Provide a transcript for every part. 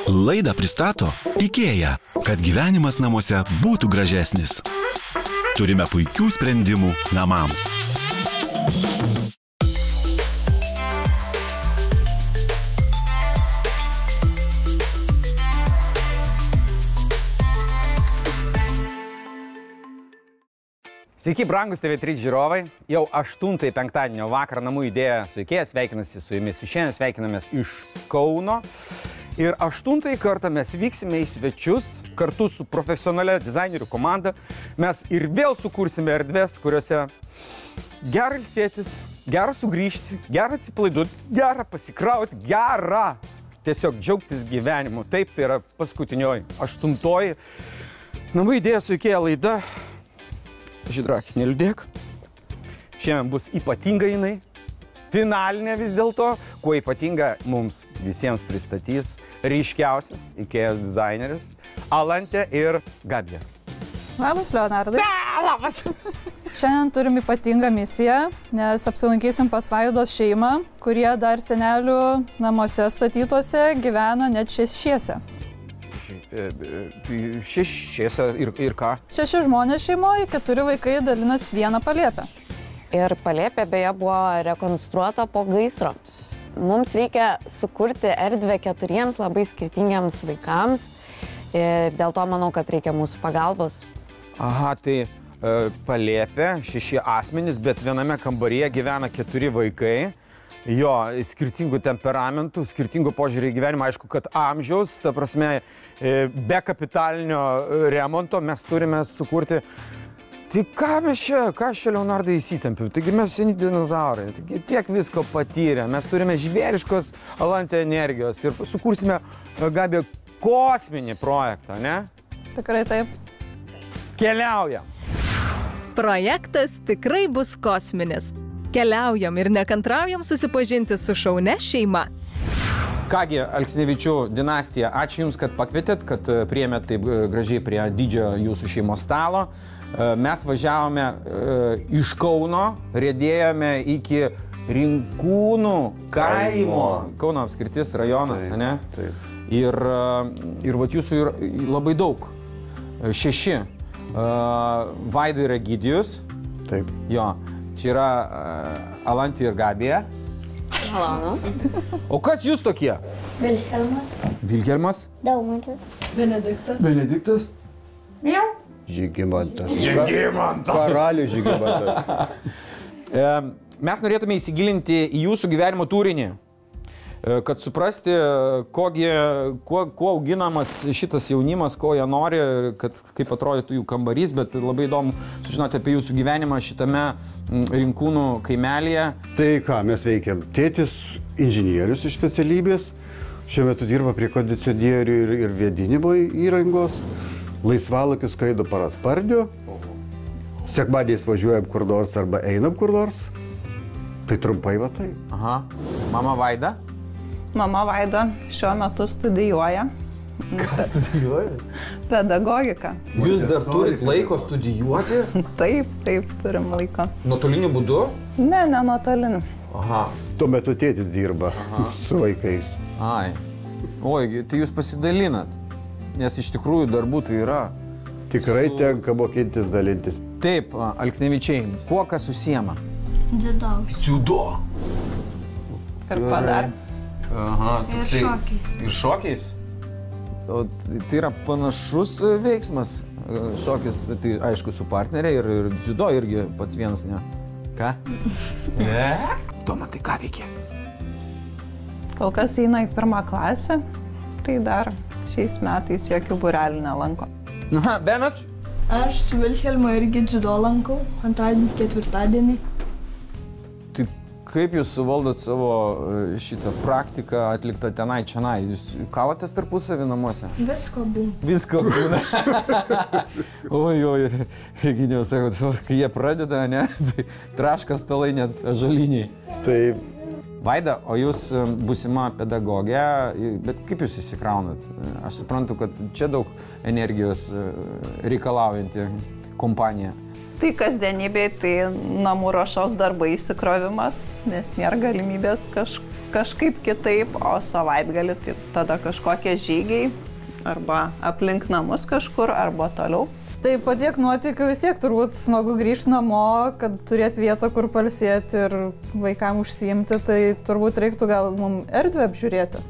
Laidą pristato IKEA, kad gyvenimas namuose būtų gražesnis. Turime puikių sprendimų namams. Sveiki, brangus TV3 žiūrovai. Jau 8 penktadienio vakarą namų idėja su IKEA sveikinasi su jumis. Šiandien sveikinamės iš Kauno. Ir 8 kartą mes vyksime į svečius kartu su profesionalia dizainerių komanda. Mes ir vėl sukursime erdvės, kuriuose gera ilsėtis, gera sugrįžti, gera atsipalaiduoti, gera pasikrauti, gera tiesiog džiaugtis gyvenimu. Taip, tai yra paskutinioji 8 namų idėja su IKEA laida. Žydrakį, neliūdėk. Šiandien bus ypatinga jinai, finalinė vis dėlto, kuo ypatinga mums visiems pristatys ryškiausias IKEA dizaineris Alantė ir Gabija. Labas, Leonardai. Labas! Šiandien turim ypatingą misiją, nes apsilankysim pas Vaidos šeimą, kurie dar senelių namuose statytuose gyvena net šešiese. Šešiese ir ką? 6 žmonės šeimoje, 4 vaikai dalinas vieną palėpę. Ir palėpė beje buvo rekonstruota po gaisro. Mums reikia sukurti erdvę 4 labai skirtingiems vaikams ir dėl to manau, kad reikia mūsų pagalbos. Aha, tai palėpė, 6 asmenys, bet viename kambaryje gyvena 4 vaikai. Jo, skirtingų temperamentų, skirtingų požiūrį į gyvenimą, aišku, kad amžiaus, ta prasme, be kapitalinio remonto mes turime sukurti. Tai ką aš čia, Leonardai, įsitempiu? Taigi mes seni dinozaurai, taigi tiek visko patyrę, mes turime žvėriškos Alantė energijos ir sukursime, Gabija, kosminį projektą, ne? Tikrai taip. Keliaujam! Projektas tikrai bus kosminis. Keliaujam ir nekantraujam susipažinti su šaunia šeima. Kągi, Alksnevičių dinastija, ačiū Jums, kad pakvietėt, kad priėmėt taip gražiai prie didžiojo Jūsų šeimos stalo. Mes važiavome iš Kauno, riedėjome iki Rinkūnų kaimo. Kauno apskritis rajonas, ne? Taip. Ir vat Jūsų labai daug. 6. Vaida ir Egidijus. Taip. Jo. Čia yra Alantė ir Gabija. O kas jūs tokie? Vilhelmas. Vilhelmas? Daumantas. Benediktas. Benediktas? Miau. Žygimantas. Žygimantas. Karalių Žygimantas. Mes norėtume įsigilinti į jūsų gyvenimo turinį, kad suprasti, kuo auginamas šitas jaunimas, ko jie nori, kaip atrodytų jų kambarys, bet labai įdomu sužinoti apie jūsų gyvenimą šitame Rinkūnų kaimelyje. Tai ką mes veikiam? Tėtis inžinierius iš specialybės, šiuo metu dirba prie kondicionierių ir vėdinimo įrangos, laisvalakius skraido parasparniu, sekmadieniais važiuojam kur nors arba einam kur nors. Tai trumpai va tai. Aha. Mama Vaida? Mama Vaida šiuo metu studijuoja. Ką studijuoja? Pedagogiką. Jūs dar turit laiko studijuoti? Taip, turim laiko. Nuotoliniu būdu? Ne nuotoliniu. Aha. Tuo metu tėtis dirba su vaikais. Ai. Oi, tai jūs pasidalinat, nes iš tikrųjų darbų tai yra. Tikrai tenka mokintis dalintis. Taip, Alksnevičiai, kuo kas užsiema? Dziudaus. Dziudo. Ir padar. Aha, toksai. Ir šokiais. Ir šokiais? O tai yra panašus veiksmas. Šokis, tai aišku, su partnerė ir dziudo irgi pats vienas, ne? Ką? Ne? Toma, tai ką veikia? Kol kas eina į 1 klasę, tai dar šiais metais jokių būrelių nelanko. Aha, Benas? Aš su Vilhelmu irgi dziudo lankau, antradienį, ketvirtadienį. Tai kaip jūs suvaldot savo šitą praktiką atliktą tenai, čianai? Jūs kalatės tarpusavį namuose? Visko būna. Visko būna. Oi, Egidijus, sako, kai jie pradeda, ne, tai traška stalai net žaliniai. Taip. Vaida, o jūs būsima pedagogė, bet kaip jūs įsikraunat? Aš suprantu, kad čia daug energijos reikalaujanti. kompanija? Tai kasdienybėje tai namų ruošos darbai įsikrovimas, nes nėra galimybės kažkaip kitaip, o savaitgalį tai tada kažkokie žygiai arba aplink namus kažkur arba toliau. Tai po tiek nuotykių vis tiek turbūt smagu grįžti namo, kad turėti vietą, kur pailsėti ir vaikam užsiimti, tai turbūt reiktų gal mums erdvę apžiūrėti,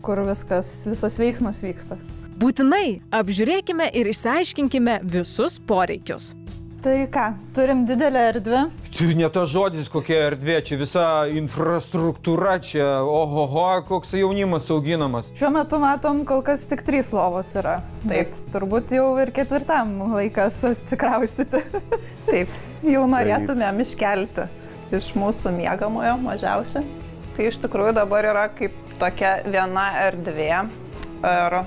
kur visas veiksmas vyksta. Būtinai apžiūrėkime ir išsiaiškinkime visus poreikius. Tai ką, turim didelę erdvę. Tai ne tas žodis, kokia erdvė, čia visa infrastruktūra, čia ohoho, koks jaunimas auginamas. Šiuo metu matom, kol kas tik 3 lovos yra. Taip. Bet turbūt jau ir 4 laikas atsikraustyti. Taip, jau norėtumėm iškelti iš mūsų miegamojo mažiausiai. Tai iš tikrųjų dabar yra kaip tokia viena erdvė. Ir,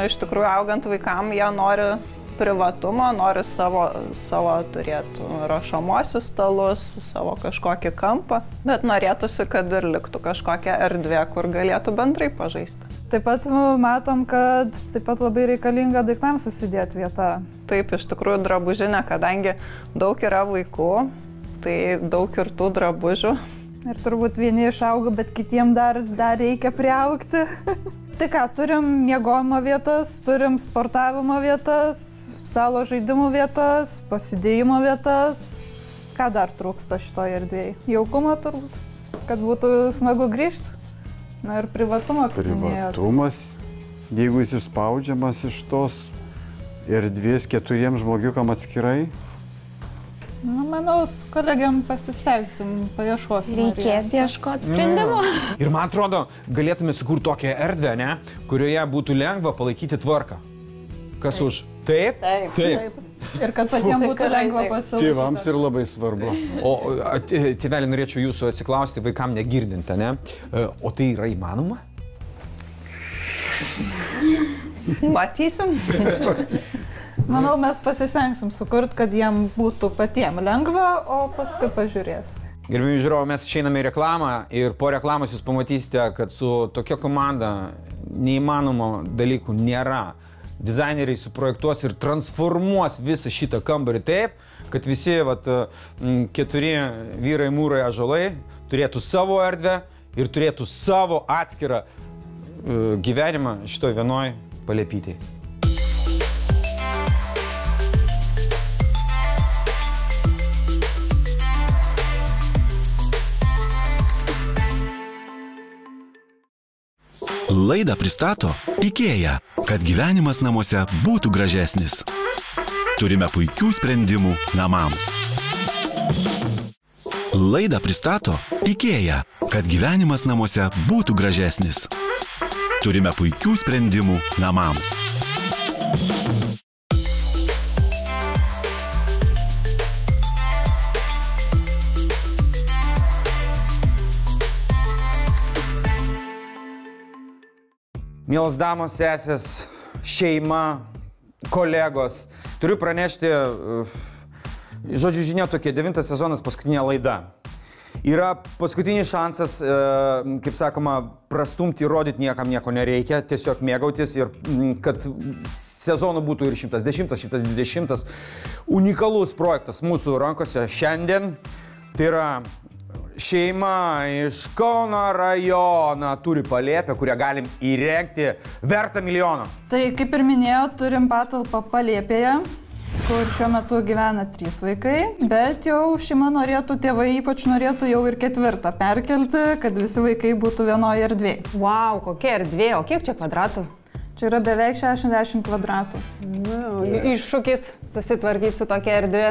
iš tikrųjų, augant vaikam, jie nori privatumo, nori savo turėti rašomosius stalus, savo kažkokį kampą, bet norėtųsi, kad ir liktų kažkokia erdvė, kur galėtų bendrai pažaisti. Taip pat matom, kad taip pat labai reikalinga daiktams susidėti vieta. Taip, iš tikrųjų drabužinė, kadangi daug yra vaikų, tai daug ir tų drabužių. Ir turbūt vieni išauga, bet kitiem dar reikia priaugti. Tai ką, turim miegojimo vietas, turim sportavimo vietas, stalo žaidimų vietas, pasidėjimo vietas. Ką dar trūksta šitoje erdvėje? Jaukumo turbūt, kad būtų smagu grįžti. Na ir privatumo, kaip minėjot. Privatumas, jeigu jis išspaudžiamas iš tos erdvės 4 žmogiukam atskirai. Na, manau, su kolegiam pasistengsim, paieškosim. Reikės ieškoti sprendimo. Ir man atrodo, galėtume sukurti tokią erdvę, ne, kurioje būtų lengva palaikyti tvarką. Kas už? Taip? Taip. Ir kad patiems būtų lengva pasilaikyti. Tėvams ir labai svarbu. O tėvelį, norėčiau jūsų atsiklausti, vaikam negirdinti, ne? O tai yra įmanoma? Matysim. Manau, mes pasistengsim sukurti, kad jiem būtų patiems lengva, o paskui pažiūrės. Gerbimi žiūrovai, mes išeiname į reklamą ir po reklamos jūs pamatysite, kad su tokia komanda neįmanomo dalykų nėra. Dizaineriai suprojektuos ir transformuos visą šitą kambarį taip, kad visi 4 vyrai, mūrai, ąžuolai turėtų savo erdvę ir turėtų savo atskirą gyvenimą šitoj vienoj palėpytėj. Laidą pristato IKEA, kad gyvenimas namuose būtų gražesnis. Turime puikių sprendimų namams. Laidą pristato IKEA, kad gyvenimas namuose būtų gražesnis. Turime puikių sprendimų namams. Mielos damos, sesės, šeima, kolegos, turiu pranešti, žodžiu žinia tokia, 9 sezonas, paskutinė laida. Yra paskutinis šansas, kaip sakoma, prastumti, rodyti niekam nieko nereikia, tiesiog mėgautis ir kad sezonų būtų ir 110, 120. Unikalus projektas mūsų rankose šiandien, tai yra šeima iš Kauno rajono turi palėpę, kurią galim įrengti vertą milijoną. Tai kaip ir minėjau, turim patalpą palėpėje, kur šiuo metu gyvena 3 vaikai, bet jau šeima norėtų, tėvai ypač norėtų jau ir 4 perkelti, kad visi vaikai būtų vienoje erdvėje. Vau, kokia erdvė, o kiek čia kvadratų? Čia yra beveik 60 kvadratų. Iššūkis susitvarkyti su tokia erdvė.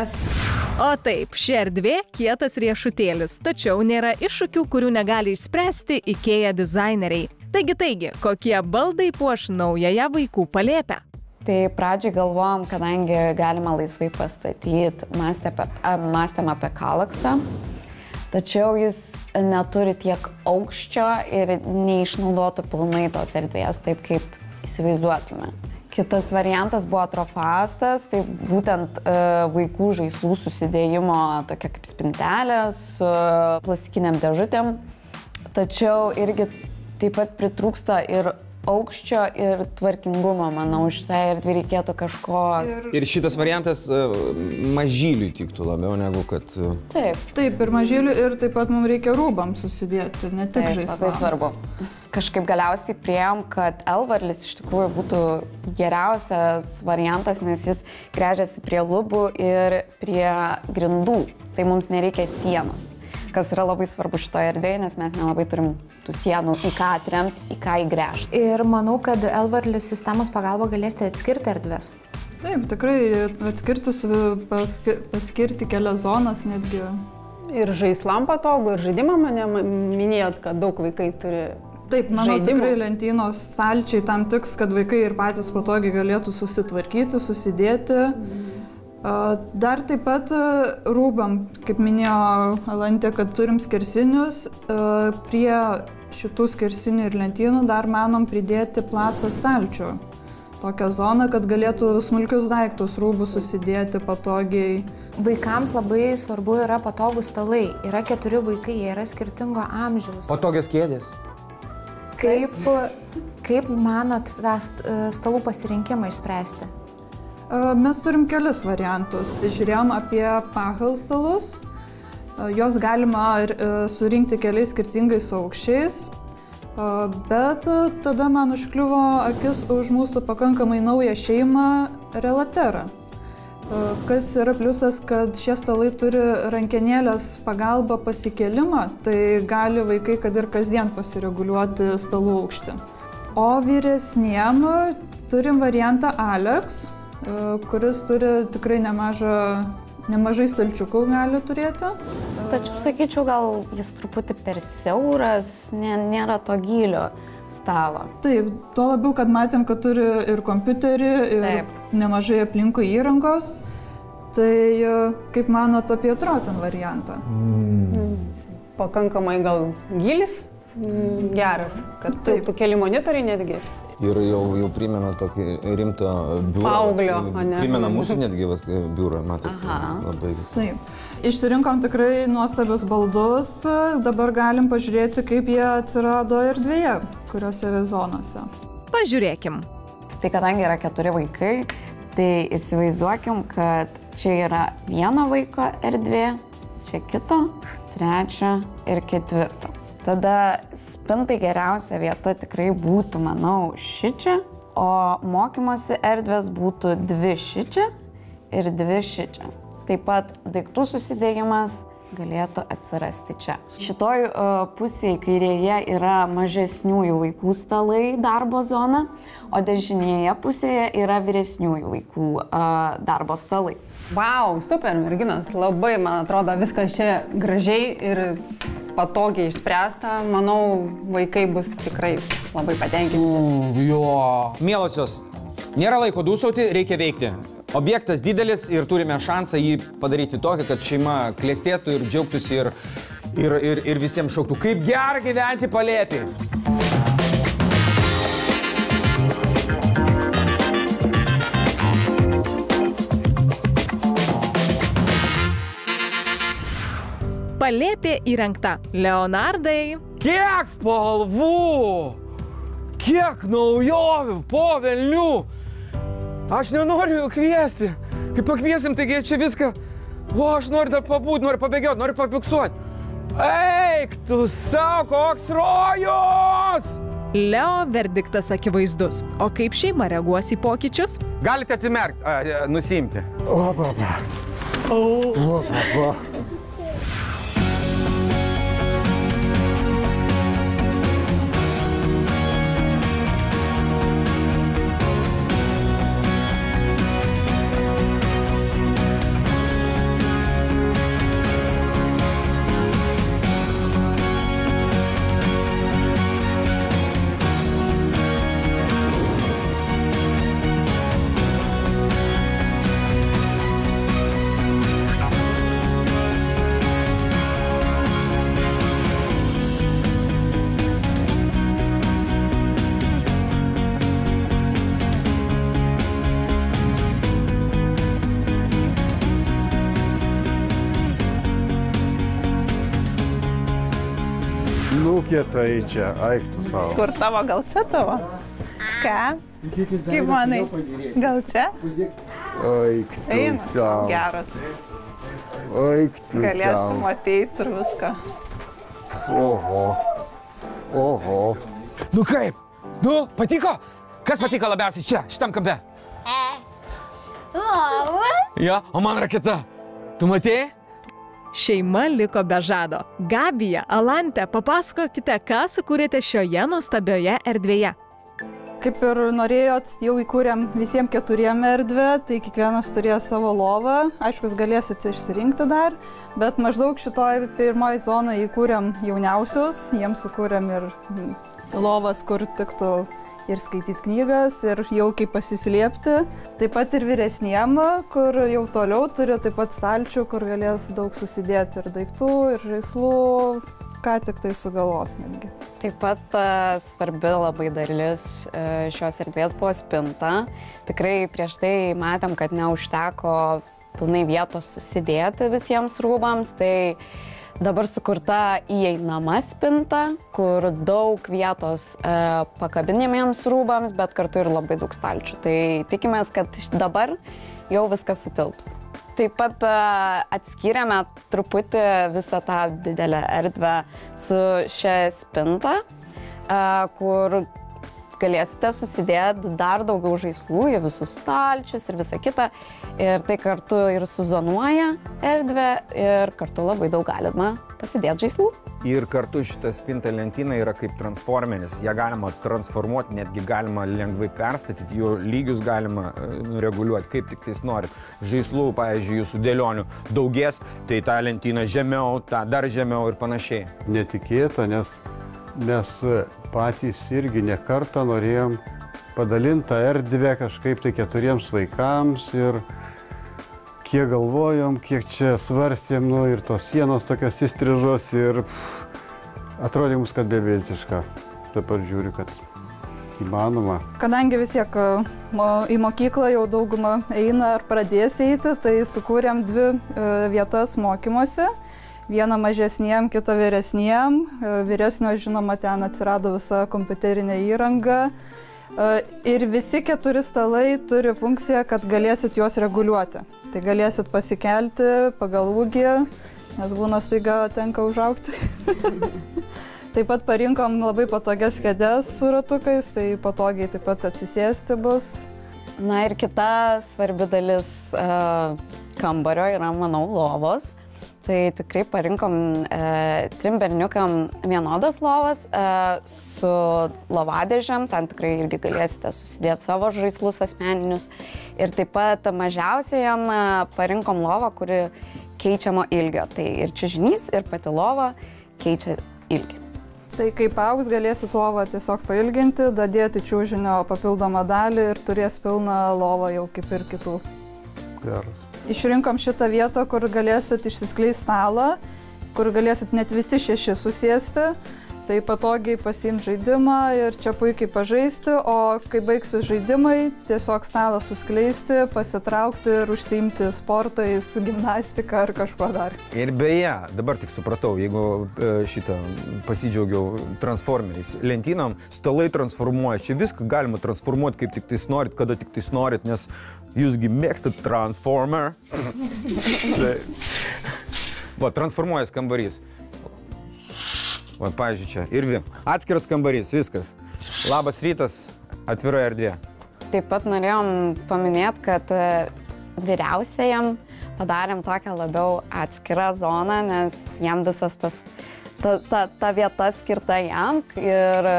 O taip, ši erdvė kietas riešutėlis, tačiau nėra iššūkių, kurių negali išspręsti IKEA dizaineriai. Taigi, kokie baldai puoš naująją vaikų palėpę? Tai pradžiai galvojom, kadangi galima laisvai pastatyti, mąstėm apie kalaksą, tačiau jis neturi tiek aukščio ir neišnaudotų pilnai tos erdvės, taip kaip įsivaizduotume. Kitas variantas buvo trofastas, tai būtent vaikų žaislų susidėjimo tokia kaip spintelė su plastikiniam dėžutėm. Tačiau irgi taip pat pritrūksta ir aukščio ir tvarkingumo, manau, šitai erdvei reikėtų kažko. Ir šitas variantas mažyliui tiktų labiau negu kad... Taip. Taip, ir mažyliui, ir taip pat mums reikia rūbams susidėti, ne tik žaislams. Tai svarbu. Kažkaip galiausiai priėjom, kad Elvarlis iš tikrųjų būtų geriausias variantas, nes jis gręžiasi prie lubų ir prie grindų. Tai mums nereikia sienos, kas yra labai svarbu šitoje erdvėje, nes mes nelabai turim tų sienų, į ką atremti, į ką įgręžti. Ir manau, kad Elvarlis sistemos pagalba galėsite atskirti erdvės. Taip, tikrai atskirti, paskirti kelias zonas netgi. Ir žaislam patogu, ir žaidimą mane minėjot, kad daug vaikai turi. Taip, manau, tikrai lentynos stalčiai tam tiks, kad vaikai ir patys patogiai galėtų susitvarkyti, susidėti. Dar taip pat rūbam, kaip minėjo Alantė, kad turim skersinius, prie šitų skersinių ir lentynų dar manom pridėti placą stalčių. Tokią zoną, kad galėtų smulkius daiktus rūbus susidėti patogiai. Vaikams labai svarbu yra patogūs stalai. Yra 4 vaikai, jie yra skirtingo amžiaus. Patogios kėdės. Kaip manot tą stalų pasirinkimą išspręsti? Mes turim kelis variantus. Žiūrėjom apie pahel stalus. Jos galima surinkti keliais skirtingais aukščiais. Bet tada man užkliuvo akis už mūsų pakankamai naują šeimą Relaterą. Kas yra pliusas, kad šie stalai turi rankenėlės pagalbą pasikėlimą, tai gali vaikai kad ir kasdien pasireguliuoti stalų aukštį. O vyresniem turim variantą Alex, kuris turi tikrai nemažai stalčiukų gali turėti. Tačiau sakyčiau, gal jis truputį per siauras, nėra to gylio stalo. Taip, tuo labiau, kad matėm, kad turi ir kompiuterį, ir nemažai aplinkui įrangos. Tai kaip manot apie Troten variantą? Pakankamai gal gylis geras, kad tu keli monitoriai netgi. Ir jau primena tokį rimtą biurą. Paauglio, ne? Primena mūsų netgi biurą, matot. Labai. Taip. Išsirinkom tikrai nuostabius baldus, dabar galim pažiūrėti, kaip jie atsirado erdvėje, kuriuose zonose. Pažiūrėkim. Tai kadangi yra 4 vaikai, tai įsivaizduokim, kad čia yra vieno vaiko erdvė, čia kito, 3 ir 4. Tada spintai geriausia vieta tikrai būtų, manau, šičia, o mokymosi erdvės būtų 2 šičia ir 2 šičia. Taip pat daiktų susidėjimas galėtų atsirasti čia. Šitoj pusėje kairėje yra mažesniųjų vaikų stalai darbo zona, o dešinėje pusėje yra vyresniųjų vaikų darbo stalai. Vau, super, merginas, labai, man atrodo, viskas čia gražiai ir patogiai išspręsta. Manau, vaikai bus tikrai labai patenkinti. Mielosios, nėra laiko dūsauti, reikia veikti. Objektas didelis ir turime šansą jį padaryti tokį, kad šeima klestėtų ir džiaugtųsi ir visiems šauktų. Kaip gera gyventi Palėpėj! Palėpė įrengta. Leonardai. Kiek spalvų! Kiek naujovių, po velnių! Aš nenoriu jų kviesti. Kai pakviesim, taigi čia viską... O, aš noriu dar pabūti, noriu pabėgioti, noriu papiksuoti. Eik, tu savo, koks rojus! Leo verdiktas akivaizdus. O kaip šeima reaguos į pokyčius? Galite atsimerkti, nusiimti. Nu, kietai čia, eik tu savo. Kur tavo, gal čia tavo? Ką? Kaip manai? Gal čia? Oik, tu Eina. savo. Geras. Oik, tu savo. Galėsim ateiti ir viską. Oho. Oho. Nu kaip? Nu, patiko? Kas patiko labiausiai čia, šitam kampe? Jo, o man raketa. Tu matėjai? Šeima liko be žado. Gabija, Alante, papasakokite, ką sukūrėte šioje nuostabioje erdvėje. Kaip ir norėjot, jau įkūrėm visiems 4 erdvę, tai kiekvienas turės savo lovą. Aišku, galėsit išsirinkti dar, bet maždaug šitoj pirmoji zonai įkūrėm jauniausius, jiems sukūrėm ir lovas, kur tiktų ir skaityti knygas, ir jaukiai pasislėpti. Taip pat ir vyresniem, kur jau toliau turi taip pat stalčių, kur galės daug susidėti ir daiktų, ir žaislų, ką tik tai sugalvos netgi. Taip pat svarbi labai dalis šios erdvės buvo spinta. Tikrai prieš tai matėm, kad neužteko pilnai vietos susidėti visiems rūbams, tai dabar sukurta įeinama spinta, kur daug vietos pakabinimiems rūbams, bet kartu ir labai daug stalčių. Tai tikimės, kad dabar jau viskas sutilps. Taip pat atskyrėme truputį visą tą didelę erdvę su šia spinta, kur galėsite susidėti dar daugiau žaislų į visus stalčius ir visą kitą. Ir tai kartu ir suzonuoja erdvę ir kartu labai daug galima pasidėti žaislų. Ir kartu šita spinta lentyna yra kaip transformeris. Ją galima transformuoti, netgi galima lengvai perstatyti, jų lygius galima reguliuoti, kaip tik tais norit. Žaislų, pavyzdžiui, jūsų dėlionių daugės, tai tą lentyną žemiau, tą dar žemiau ir panašiai. Netikėta, nes mes patys irgi ne kartą norėjom padalinti tą erdvę kažkaip tai 4 vaikams ir kiek galvojom, kiek čia svarstėm, nu ir tos sienos tokios įstrižos ir atrodė mums, kad beviltiška. Dabar žiūriu, kad įmanoma. Kadangi vis tiek į mokyklą jau dauguma eina ar pradės eiti, tai sukūrėm 2 vietas mokymuose. Vieną mažesniem, kitą vyresniem. Vyresnio, žinoma, ten atsirado visa kompiuterinė įranga. Ir visi 4 stalai turi funkciją, kad galėsit juos reguliuoti. Tai galėsit pasikelti pagal ūgį, nes būna staiga tenka užaugti. Taip pat parinkom labai patogias kėdes su ratukais, tai patogiai taip pat atsisėsti bus. Na ir kita svarbi dalis kambario yra, manau, lovos. Tai tikrai parinkom 3 berniukam vienodas lovas su lovadėžėm, ten tikrai irgi galėsite susidėti savo žaislus asmeninius. Ir taip pat mažiausiajam parinkom lovą, kuri keičiamo ilgio. Tai ir čiužinys, ir pati lova keičia ilgį. Tai kaip augs, galėsit lovą tiesiog pailginti, dadėti čiužinio papildomą dalį ir turės pilną lovą jau kaip ir kitų. Geras. Išrinkom šitą vietą, kur galėsit išsiskleisti stalą, kur galėsit net visi 6 susėsti. Tai patogiai pasiimti žaidimą ir čia puikiai pažaisti, o kai baigsis žaidimai, tiesiog stalą suskleisti, pasitraukti ir užsiimti sportais, gimnastiką ar kažko dar. Ir beje, dabar tik supratau, jeigu šitą pasidžiaugiau transformeriais, lentynom stalai transformuoja, čia viską galima transformuoti kaip tik tais norit, kada tik tais norit, nes jūsgi mėgstat Transformer. Va, transformuojas kambarys. Va, pavyzdžiui, čia. Irvi. Atskiras kambarys, viskas. Labas rytas, atvira erdvė. Taip pat norėjom paminėti, kad vyriausiajam padarėm tokią labiau atskirą zoną, nes jam visas ta vieta skirta jam ir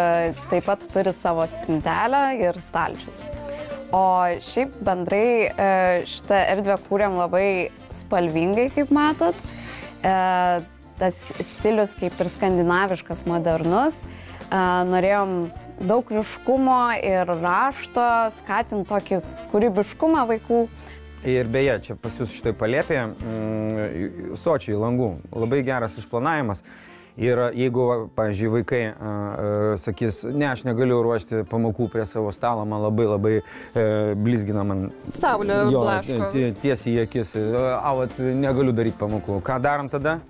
taip pat turi savo spintelę ir stalčius. O šiaip bendrai šitą erdvę kūrėm labai spalvingai, kaip matot. Tas stilius kaip ir skandinaviškas, modernus. Norėjom daug ryškumo ir rašto, skatinti tokį kūrybiškumą vaikų. Ir beje, čia pas jūs šitoj palėpėje sočiai langų. Labai geras išplanavimas. Ir jeigu, pavyzdžiui, vaikai sakys, ne, aš negaliu ruošti pamokų prie savo stalo, man labai blizgina man... Saulė blaško. Tiesiai į akis. Negaliu daryti pamokų. Ką darom tada?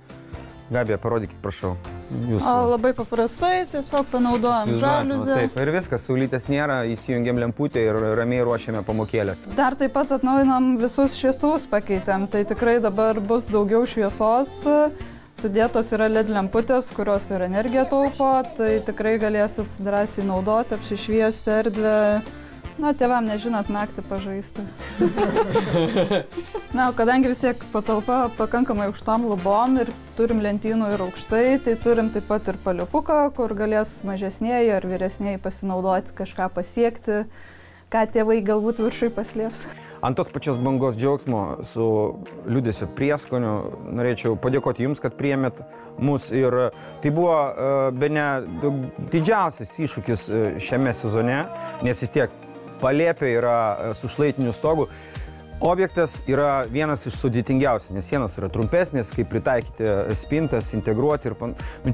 Gabija, parodykit, prašau. Labai paprastai, tiesiog panaudojam žaliuzę. Taip, ir viskas, saulytės nėra, įsijungiam lemputę ir ramiai ruošiame pamokėlės. Dar taip pat atnaujinam visus šviestuvus pakeitėm, tai tikrai dabar bus daugiau šviesos. Sudėtos yra LED lemputės, kurios ir energiją taupo, tai tikrai galėsit drąsiai naudoti, apsišviesti erdvę. Na, tėvam nežinot, naktį pažaisti. Na, kadangi vis tiek patalpa pakankamai aukštom lubom ir turim lentynų ir aukštai, tai turim taip pat ir paliupuką, kur galės mažesnėji ar vyresnėji pasinaudoti, kažką pasiekti, ką tėvai galbūt viršui paslėps. Ant tos pačios bangos džiaugsmo su liūdesio prieskoniu norėčiau padėkoti Jums, kad priėmėt mus ir tai buvo bene didžiausias iššūkis šiame sezone, nes vis tiek Palėpė yra su šlaitiniu stogu. Objektas yra vienas iš sudėtingiausių, nes sienos yra trumpesnės, kaip pritaikyti spintas, integruoti ir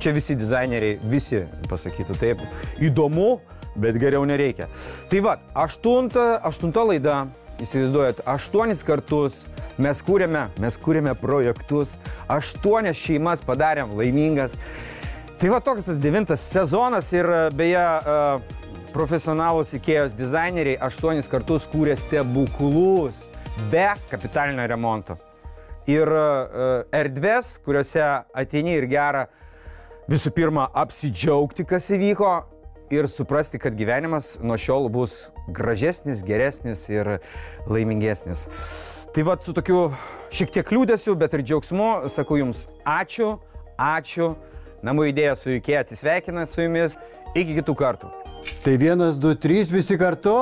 čia visi dizaineriai, visi pasakytų taip, įdomu, bet geriau nereikia. Tai va, aštunta laida, įsivaizduojat, 8 kartus mes kūrėme projektus, 8 šeimas padarėm laimingas. Tai va toks tas 9 sezonas ir beje, profesionalūs IKEOS dizaineriai 8 kartus kūrė stebuklus be kapitalinio remonto. Ir erdvės, kuriuose ateini ir gera visų pirma apsidžiaugti, kas įvyko ir suprasti, kad gyvenimas nuo šiol bus gražesnis, geresnis ir laimingesnis. Tai va su tokiu šiek tiek liūdesiu, bet ir džiaugsmu sakau Jums ačiū. Namų idėja su IKEA atsisveikina su Jumis. Iki kitų kartų. Tai 1, 2, 3, visi kartu.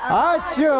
Ačiū!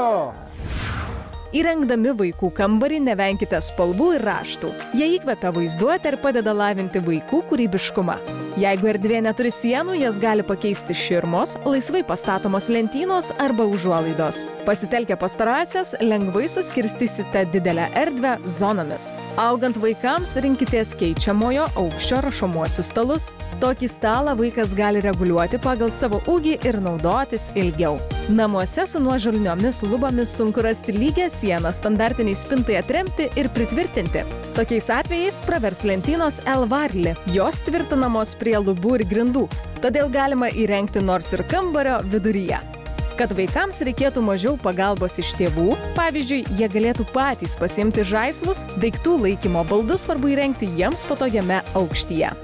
Įrengdami vaikų kambarį nevenkite spalvų ir raštų. Jie įkvepia vaizduotę ir padeda lavinti vaikų kūrybiškumą. Jeigu erdvė neturi sienų, jas gali pakeisti širmos, laisvai pastatomos lentynos arba užuolaidos. Pasitelkę pastarąsias, lengvai suskirstysite didelę erdvę zonomis. Augant vaikams, rinkitės keičiamojo aukščio rašomuosius stalus. Tokį stalą vaikas gali reguliuoti pagal savo ūgį ir naudotis ilgiau. Namuose su nuožulniomis lubomis sunku rasti lygią sieną standartiniai spintai atremti ir pritvirtinti. Tokiais atvejais pravers lentynos L-varlį. Jos tvirtinamos prie lubų ir grindų, todėl galima įrengti nors ir kambario viduryje. Kad vaikams reikėtų mažiau pagalbos iš tėvų, pavyzdžiui, jie galėtų patys pasiimti žaislus, daiktų laikymo baldus svarbu įrengti jiems patogiame aukštyje.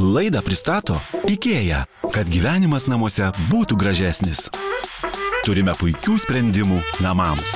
Laidą pristato IKEA, kad gyvenimas namuose būtų gražesnis. Turime puikių sprendimų namams.